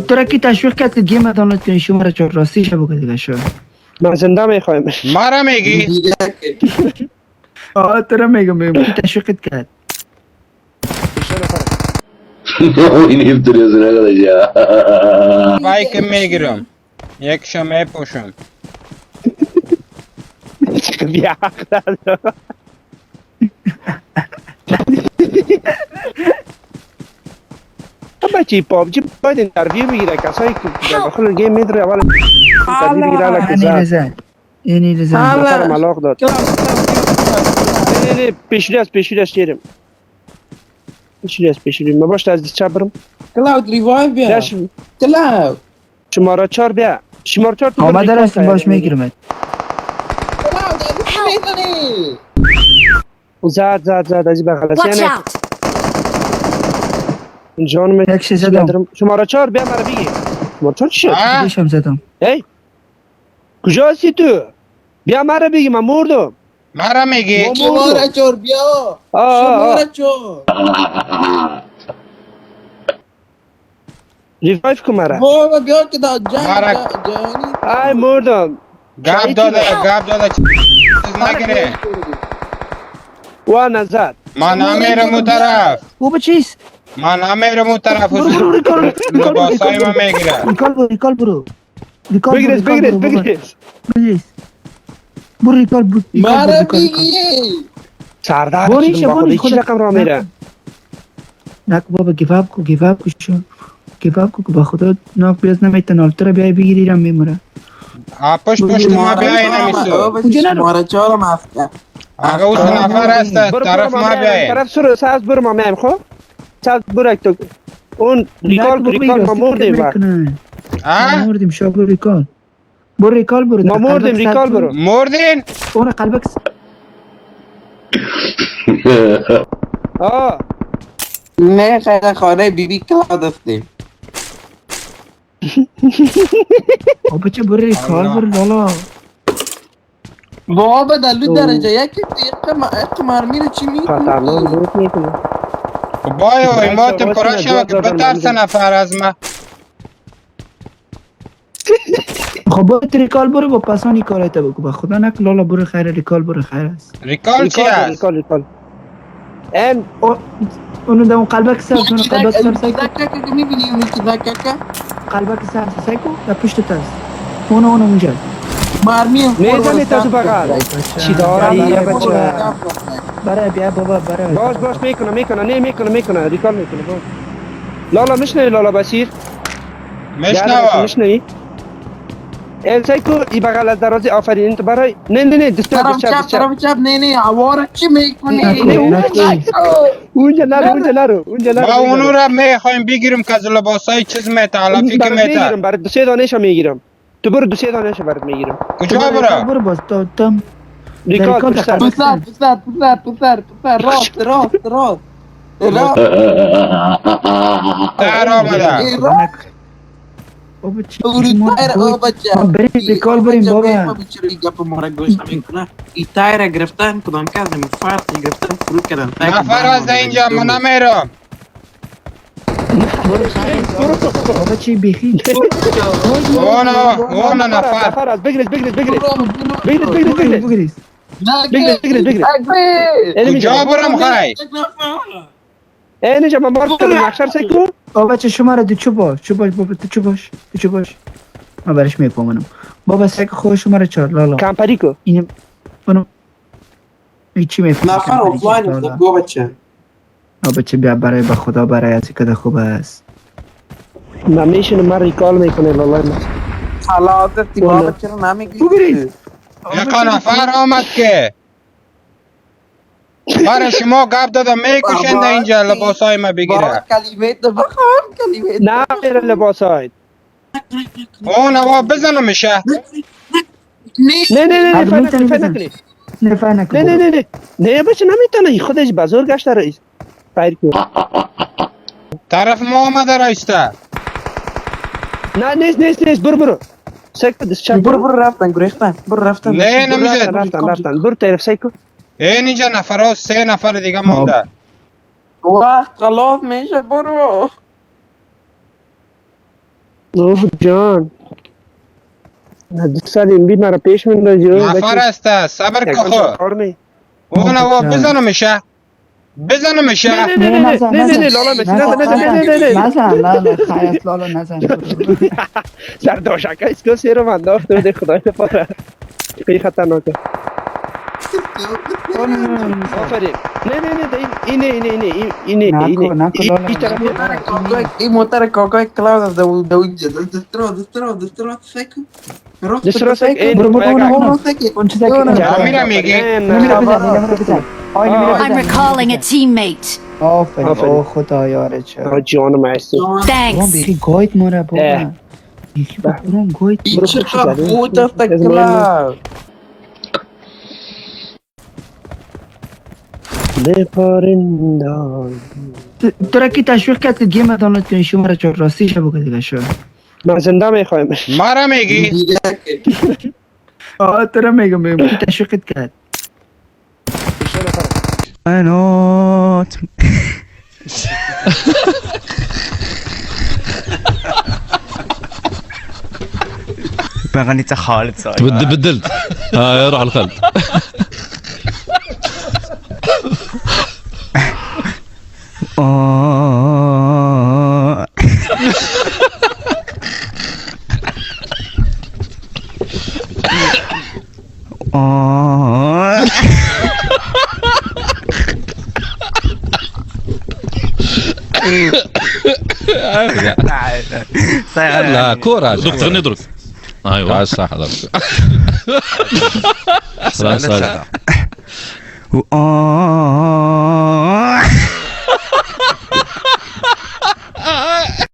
تو را کی تشویق کرد که گیم دانلود کنی؟ شما را چهار راستیش بگو دیگه شو. من زنده میخوایم. ما را میگی؟ تو را میگم کی تشویقت کرد؟ این افتریاسون arkadaş ya. بایی که میگیرم یکشو میپوشم. بیا بچه پابجی باید انترویو بگیره کسایی که در داخل گیم میدره اول انترویو بگیره الان که زد اینی رزن نفر ملاق داد. نه پیشوری است چیرم پیشوری ما باش از چپ برم کلاود ریوایو بیا کلاود شماره 4 بیا شماره 4 تو آمده راستیم باش میگیرم کلاود میدونی زد از بغل است Watch یعنی out! جان می یک شی زدم. شماره 4 بیا مرا بگی شماره 4 چی شد دیشم زدم. ای کجا هستی تو بیا مرا بگی من مردم ما را میگی؟ شماره چور بیا شماره چور ریوایف کن مرا بابا بیا که دا جنگ مارک. جانی ای مردم گاب داده چیز نگیره. و نزد ما نمیرم اون طرف. بابا چیست؟ ما نمیرم اون طرف. برو لباسای ما میگیره. ریکال برو بگیرش برو ریکال برو مارا بگی سردار بوریش، شدم با بوریش، خودی چی رقم را میره نک بابا گیفاب کو شو گیفاب کو با خدا ناک بیاز نمیتن الترا بیای بگیری رم میموره پشت ما بیایی نمیسو. شماره چهارم افته آقا اوش نفر هست طرف ما بیایی. طرف سر ساز برو ما میم خو ساز برو تو اون ریکال ما مردیم ها؟ مردیم شو برو ریکال برو ما مردیم ریکال برو مردین؟ اون قلبك نه خیلی خانه بیبی کلاود افتیم بابا چه برو ریکال برو لالا بابا دلو درجه یکی یک مرمی رو چی خطرناک میکنی؟ لوت میکنه بای ما تمپرا شما که بترسه نفر از ما. خب برو ریکال برو با پسانی کارایت بگو با خدا نک لالا برو خیر ریکال برو خیر است ریکال چی هست؟ ریکال این اونو دم قلبك سر اونو قلبك سر سایکو چیزا که میبینی اونو چیزا که قلبك سر سایکو در پشت تست اونو اونجا مرمی میزنی تا تو بغل چی داره بیا بچه برای بیا بابا برای باش میکنه ریکال میکنه باش لالا میشنوی لالا بسیر مشنوا میشنوی این سایکو ای بغل از دروازه آفرین تو برای نه طرف چپ نه عوارا چی میکنی؟ اونجا نرو ما اونو را میخوایم بگیریم که از لباسای چیز میته علافی که میته. میگیرم برای 2 دانه‌شو میگیرم تو برو 2 دانه‌شو برات میگیرم کجا برا؟ برو باز تام ریکال پشتر پسر راست در آمده. بابا چی بریم ریکال بریم بابا گپ ما را گوش نمیکنه این تایر را گرفتن کدام که از فرد گرفتن فرود کردن نفر از اینجا من نمیرم. بابا چی بیخی اونو نفر از بگیرش بگیرش کجا برم خواهی؟ اینجا من بار کردم اکشر سیکو بابا چه شما را دو چو باش بابا تو چو باش ما برش میپومنم بابا سیک خواه شما را چار لالا کمپری کو اینم اونو چی میپومنم نفر آفلاین است گو بچه بابا چه بیا برای به خدا برای از کده خوب است من میشونم من ریکال میکنه لالا حالات تی بابا چرا نمیگی یکا نفر آمد که برای شما گفت داده میکشند اینجا لباسای ما بگیره. بابا کلمه تو بخوام کلمه نه میره لباس های اون هوا بزنم میشه. نه فای نکنی نه بچه نمیتونه خودش بزرگ گشته رئیس فایر کو طرف ما آمده رایسته. نه نیست برو سیکو دست چپ برو رفتن گریختن برو رفتن نه نمیزد. رفتن برو طرف سیکو این اینجا نفر ها 3 نفر دیگه مونده. وقت خلاف میشه برو اوه جان دوست داریم بید مرا پیش مندازی نفر است صبر که خو اون هوا بزنمشه بزنمشه نه لالا مسی نزن لالا خیاط لالا نزن سر داشکه اسکو سیرو من داخت بده خدای پاره خیلی خطرناکه آفرین اینه نکو لالا E montar qualquer cláusula da destro seco. دسترو سک این اون چیزا که میره میگی نمیره بزن آی نمیره I'm بزن recalling a teammate. آفرین او خدا یاره چه جانم هستی برام Thanks. بیخی گاید ماره بابا یکی برام گاید E tira puta teclado. بپارندان تو کی تشویق کرد که گیم دانلود کنی شما را چهار راستی شو بگو دیگه شو من زنده میخوایم مرا میگی تو را میگم کی تشویقت کرد انات بغنيت خالد صاير بدلت ها روح على خالد لا كورة دوك تغني درك ايوه صح خلاص